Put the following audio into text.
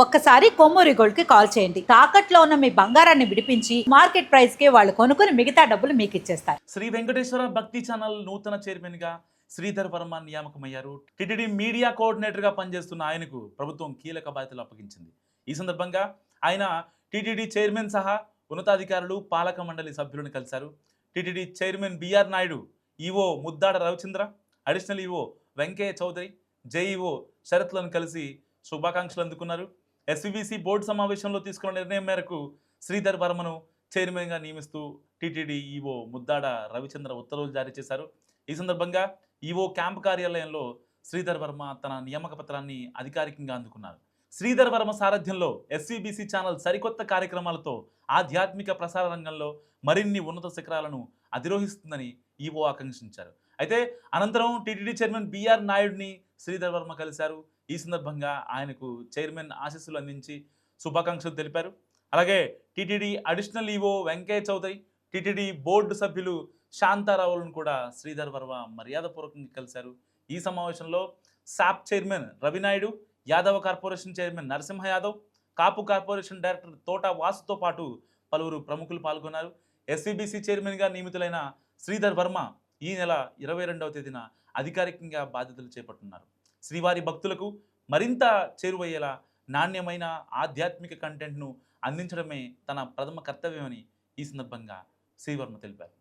ఒక్కసారి కొమ్మూరి గోల్డ్ కి కాల్ చేయండి. తాకట్లో ఉన్న మీ బంగారాన్ని విడిపించి మార్కెట్ ప్రైస్ కి వాళ్ళు కొనుక్కుని మిగతా డబ్బులు మీకు ఇచ్చేస్తారు. శ్రీ వెంకటేశ్వర భక్తి ఛానల్ నూతన చైర్మన్ గా శ్రీధర్ వర్మ నియామకమయ్యారు. టిటిడి మీడియా కోఆర్డినేటర్ గా పనిచేస్తున్న ఆయనకు ప్రభుత్వం కీలక బాధ్యతలు అప్పగించింది. ఈ సందర్భంగా ఆయన టిటిడి చైర్మన్ సహా ఉన్నతాధికారులు, పాలక మండలి సభ్యులను కలిశారు. TTD chairman BR Naidu, EO Muddada Ravichandra, additional EO Venkaiah Chowdary, JEO శరత్లను కలిసి శుభాకాంక్షలు అందుకున్నారు. ఎస్వీబీసీ బోర్డు సమావేశంలో తీసుకున్న నిర్ణయం మేరకు శ్రీధర్ వర్మను చైర్మన్గా నియమిస్తూ టీటీడీ ఈవో ముద్దాడ రవిచంద్ర ఉత్తర్వులు జారీ చేశారు. ఈ సందర్భంగా ఈవో క్యాంప్ కార్యాలయంలో శ్రీధర్ వర్మ తన నియామక పత్రాన్ని అధికారికంగా అందుకున్నారు. శ్రీధర్ వర్మ సారథ్యంలో ఎస్వీబీసీ ఛానల్ సరికొత్త కార్యక్రమాలతో ఆధ్యాత్మిక ప్రసార రంగంలో మరిన్ని ఉన్నత శిఖరాలను అధిరోహిస్తుందని ఈవో ఆకాంక్షించారు. అయితే అనంతరం టీటీడీ చైర్మన్ బిఆర్ నాయుడిని శ్రీధర్ వర్మ కలిశారు. ఈ సందర్భంగా ఆయనకు చైర్మన్ ఆశీస్సులు అందించి శుభాకాంక్షలు తెలిపారు. అలాగే TTD additional EO Venkaiah Chowdary, TTD board సభ్యులు శాంతారావులను కూడా శ్రీధర్ వర్మ మర్యాదపూర్వకంగా కలిశారు. ఈ సమావేశంలో SAAP chairman Ravi Naidu, Yadava corporation chairman Narasimha Yadav, Kapu corporation director Thota వాసుతో పాటు పలువురు ప్రముఖులు పాల్గొన్నారు. ఎస్వీబీసీ చైర్మన్గా నియమితులైన శ్రీధర్ వర్మ ఈ నెల 22వ తేదీన అధికారికంగా బాధ్యతలు చేపట్టున్నారు. శ్రీవారి భక్తులకు మరింత చేరువయ్యేలా నాణ్యమైన ఆధ్యాత్మిక కంటెంట్ను అందించడమే తన ప్రథమ కర్తవ్యమని ఈ సందర్భంగా శ్రీవర్మ తెలిపారు.